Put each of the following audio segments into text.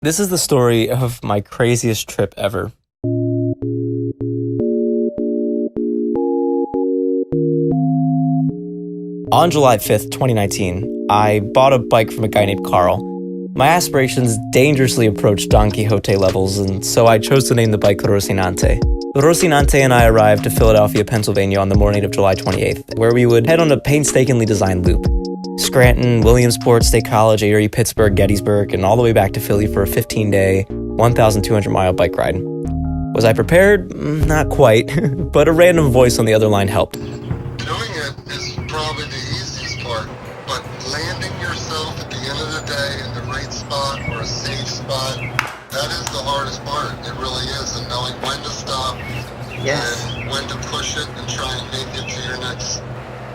This is the story of my craziest trip ever. On July 5th, 2019, I bought a bike from a guy named Carl. My aspirations dangerously approached Don Quixote levels, and so I chose to name the bike Rocinante. Rocinante and I arrived to Philadelphia, Pennsylvania on the morning of July 28th, where we would head on a painstakingly designed loop. Scranton, Williamsport, State College, Erie, Pittsburgh, Gettysburg, and all the way back to Philly for a 15-day, 1,200-mile bike ride. Was I prepared? Not quite, but a random voice on the other line helped. Doing it is probably the easiest part, but landing yourself at the end of the day in the right spot or a safe spot, that is the hardest part. It really is, and knowing when to stop and when to push it and try and make it to your next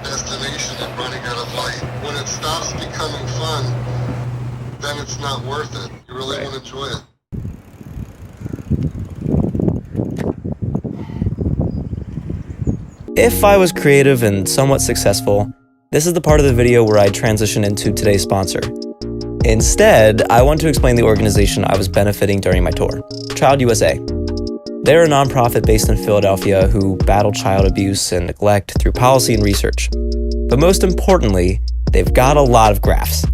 destination and running out of light. When it stops becoming fun, then it's not worth it. You really want to enjoy it. If I was creative and somewhat successful, this is the part of the video where I transition into today's sponsor. Instead, I want to explain the organization I was benefiting during my tour, Child USA. They're a nonprofit based in Philadelphia who battle child abuse and neglect through policy and research. But most importantly, they've got a lot of graphs.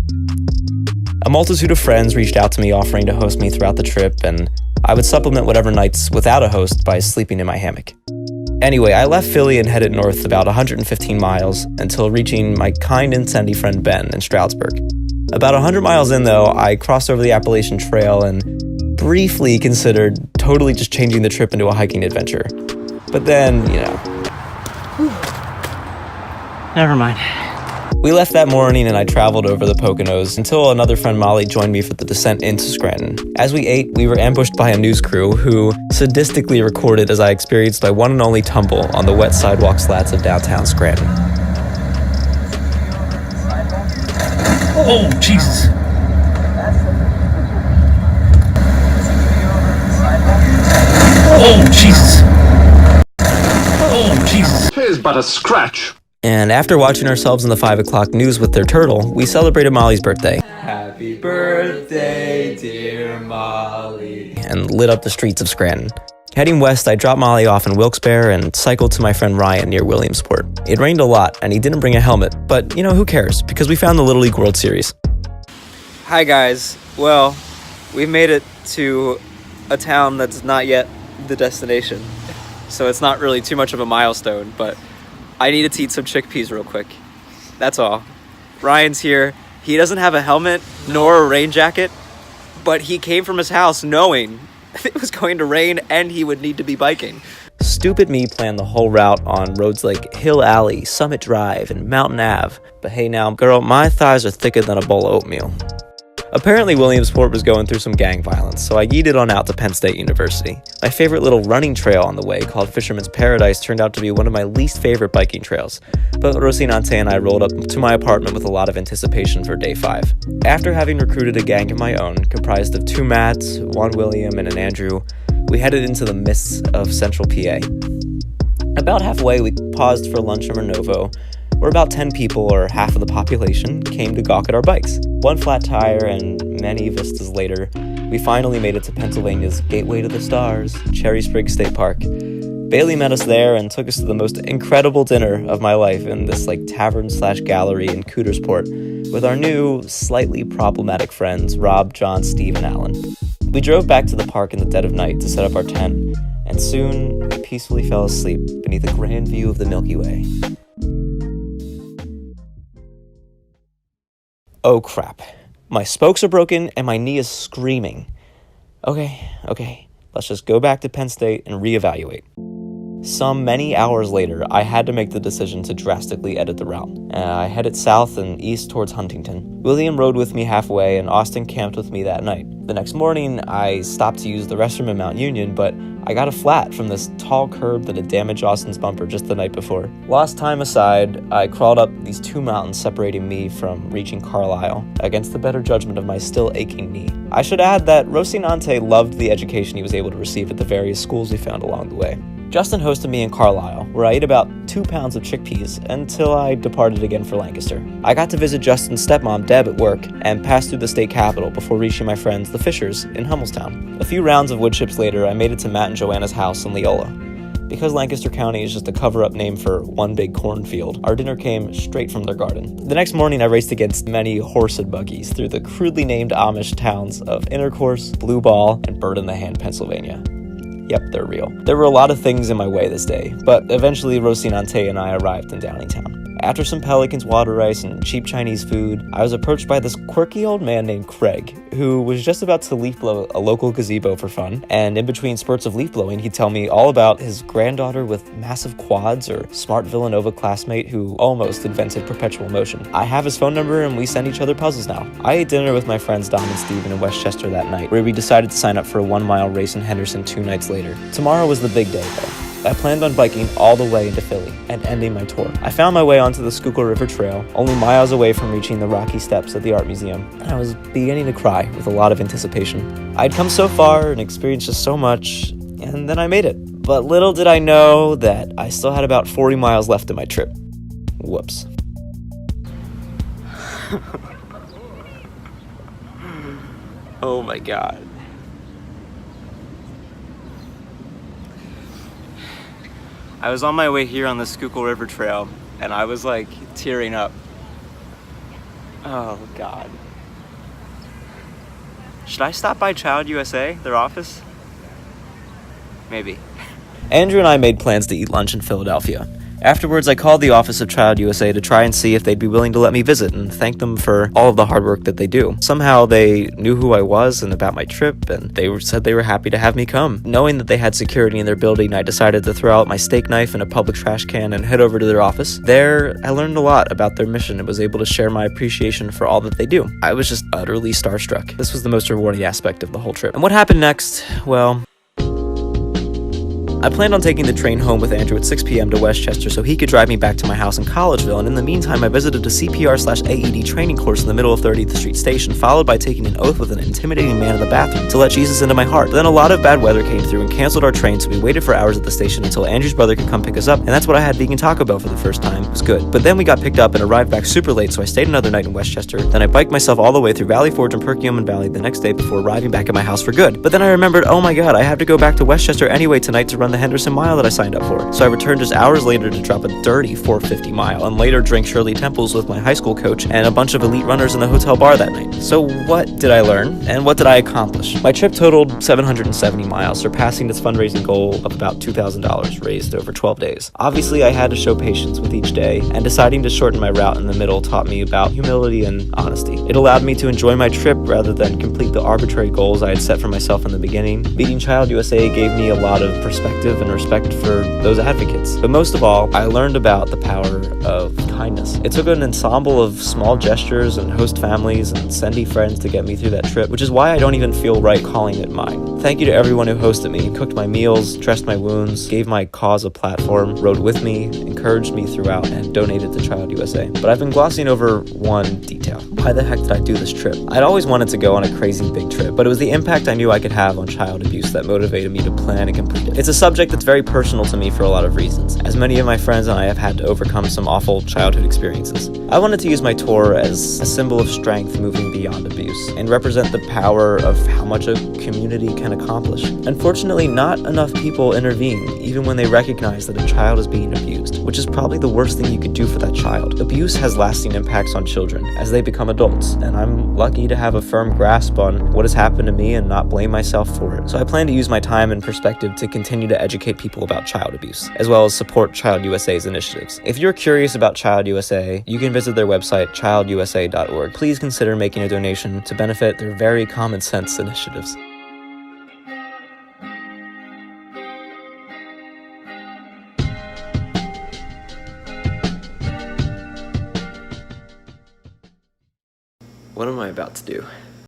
A multitude of friends reached out to me offering to host me throughout the trip, and I would supplement whatever nights without a host by sleeping in my hammock. Anyway, I left Philly and headed north about 115 miles until reaching my kind and sandy friend Ben in Stroudsburg. About 100 miles in, though, I crossed over the Appalachian Trail and briefly considered totally just changing the trip into a hiking adventure. But then, Never mind. We left that morning and I traveled over the Poconos until another friend Molly joined me for the descent into Scranton. As we ate, we were ambushed by a news crew who sadistically recorded as I experienced my one and only tumble on the wet sidewalk slats of downtown Scranton. Oh, Jesus. Oh, Jesus. Oh, Jesus. Here's but a scratch. And after watching ourselves in the 5 o'clock news with their turtle, we celebrated Molly's birthday. Happy birthday, dear Molly. And lit up the streets of Scranton. Heading west, I dropped Molly off in Wilkes-Barre and cycled to my friend Ryan near Williamsport. It rained a lot, and he didn't bring a helmet, but who cares, because we found the Little League World Series. Hi guys, well, we've made it to a town that's not yet the destination, so it's not really too much of a milestone, but I needed to eat some chickpeas real quick. That's all. Ryan's here. He doesn't have a helmet nor a rain jacket, but he came from his house knowing it was going to rain and he would need to be biking. Stupid me planned the whole route on roads like Hill Alley, Summit Drive, and Mountain Ave. But hey now, girl, my thighs are thicker than a bowl of oatmeal. Apparently Williamsport was going through some gang violence, so I yeeted on out to Penn State University. My favorite little running trail on the way, called Fisherman's Paradise, turned out to be one of my least favorite biking trails, but Rocinante and I rolled up to my apartment with a lot of anticipation for day 5. After having recruited a gang of my own, comprised of 2 Matts, 1 William, and an Andrew, we headed into the mists of central PA. About halfway, we paused for lunch in Renovo, where about 10 people, or half of the population, came to gawk at our bikes. 1 flat tire and many vistas later, we finally made it to Pennsylvania's gateway to the stars, Cherry Springs State Park. Bailey met us there and took us to the most incredible dinner of my life in this tavern/gallery in Cootersport with our new, slightly problematic friends, Rob, John, Steve, and Alan. We drove back to the park in the dead of night to set up our tent, and soon we peacefully fell asleep beneath a grand view of the Milky Way. Oh crap. My spokes are broken and my knee is screaming. Okay, let's just go back to Penn State and reevaluate. Some many hours later, I had to make the decision to drastically edit the route. I headed south and east towards Huntington. William rode with me halfway and Austin camped with me that night. The next morning, I stopped to use the restroom in Mount Union, but I got a flat from this tall curb that had damaged Austin's bumper just the night before. Lost time aside, I crawled up these 2 mountains separating me from reaching Carlisle, against the better judgment of my still aching knee. I should add that Rocinante loved the education he was able to receive at the various schools we found along the way. Justin hosted me in Carlisle, where I ate about 2 pounds of chickpeas until I departed again for Lancaster. I got to visit Justin's stepmom, Deb, at work, and passed through the state capitol before reaching my friends, the Fishers, in Hummelstown. A few rounds of wood chips later, I made it to Matt and Joanna's house in Leola. Because Lancaster County is just a cover-up name for one big cornfield, our dinner came straight from their garden. The next morning, I raced against many horse and buggies through the crudely named Amish towns of Intercourse, Blue Ball, and Bird in the Hand, Pennsylvania. Yep, they're real. There were a lot of things in my way this day, but eventually Rocinante and I arrived in Downingtown. After some pelicans, water ice, and cheap Chinese food, I was approached by this quirky old man named Craig, who was just about to leaf blow a local gazebo for fun, and in between spurts of leaf blowing, he'd tell me all about his granddaughter with massive quads or smart Villanova classmate who almost invented perpetual motion. I have his phone number and we send each other puzzles now. I ate dinner with my friends Dom and Steven in Westchester that night, where we decided to sign up for a 1-mile race in Henderson 2 nights later. Tomorrow was the big day, though. I planned on biking all the way into Philly and ending my tour. I found my way onto the Schuylkill River Trail, only miles away from reaching the rocky steps of the art museum, and I was beginning to cry with a lot of anticipation. I'd come so far and experienced just so much, and then I made it. But little did I know that I still had about 40 miles left in my trip. Whoops. Oh my god. I was on my way here on the Schuylkill River Trail, and I was like tearing up. Oh god. Should I stop by Child USA, their office? Maybe. Andrew and I made plans to eat lunch in Philadelphia. Afterwards, I called the office of Child USA to try and see if they'd be willing to let me visit and thank them for all of the hard work that they do. Somehow, they knew who I was and about my trip, and they said they were happy to have me come. Knowing that they had security in their building, I decided to throw out my steak knife in a public trash can and head over to their office. There, I learned a lot about their mission and was able to share my appreciation for all that they do. I was just utterly starstruck. This was the most rewarding aspect of the whole trip. And what happened next? Well, I planned on taking the train home with Andrew at 6 p.m. to Westchester so he could drive me back to my house in Collegeville, and in the meantime I visited a CPR/AED training course in the middle of 30th Street Station, followed by taking an oath with an intimidating man in the bathroom to let Jesus into my heart. But then a lot of bad weather came through and canceled our train, so we waited for hours at the station until Andrew's brother could come pick us up, and that's what I had vegan Taco Bell for the first time. It was good. But then we got picked up and arrived back super late, so I stayed another night in Westchester. Then I biked myself all the way through Valley Forge and Perkiomen Valley the next day before arriving back at my house for good. But then I remembered, oh my god, I have to go back to Westchester anyway tonight to run the Henderson Mile that I signed up for. So I returned just hours later to drop a dirty 450 mile and later drink Shirley Temples with my high school coach and a bunch of elite runners in the hotel bar that night. So what did I learn and what did I accomplish? My trip totaled 770 miles, surpassing its fundraising goal of about $2,000 raised over 12 days. Obviously, I had to show patience with each day, and deciding to shorten my route in the middle taught me about humility and honesty. It allowed me to enjoy my trip rather than complete the arbitrary goals I had set for myself in the beginning. Beating Child USA gave me a lot of perspective and respect for those advocates. But most of all, I learned about the power of kindness. It took an ensemble of small gestures and host families and sendy friends to get me through that trip, which is why I don't even feel right calling it mine. Thank you to everyone who hosted me, cooked my meals, dressed my wounds, gave my cause a platform, rode with me, encouraged me throughout, and donated to Child USA. But I've been glossing over one detail. Why the heck did I do this trip? I'd always wanted to go on a crazy big trip, but it was the impact I knew I could have on child abuse that motivated me to plan and complete it. It's a subject that's very personal to me for a lot of reasons, as many of my friends and I have had to overcome some awful childhood experiences. I wanted to use my tour as a symbol of strength moving beyond abuse, and represent the power of how much a community can accomplish. Unfortunately, not enough people intervene, even when they recognize that a child is being abused, which is probably the worst thing you could do for that child. Abuse has lasting impacts on children as they become adults, and I'm lucky to have a firm grasp on what has happened to me and not blame myself for it. So I plan to use my time and perspective to continue to educate people about child abuse, as well as support Child USA's initiatives. If you're curious about Child USA, you can visit their website, childusa.org. Please consider making a donation to benefit their very common sense initiatives. What am I about to do?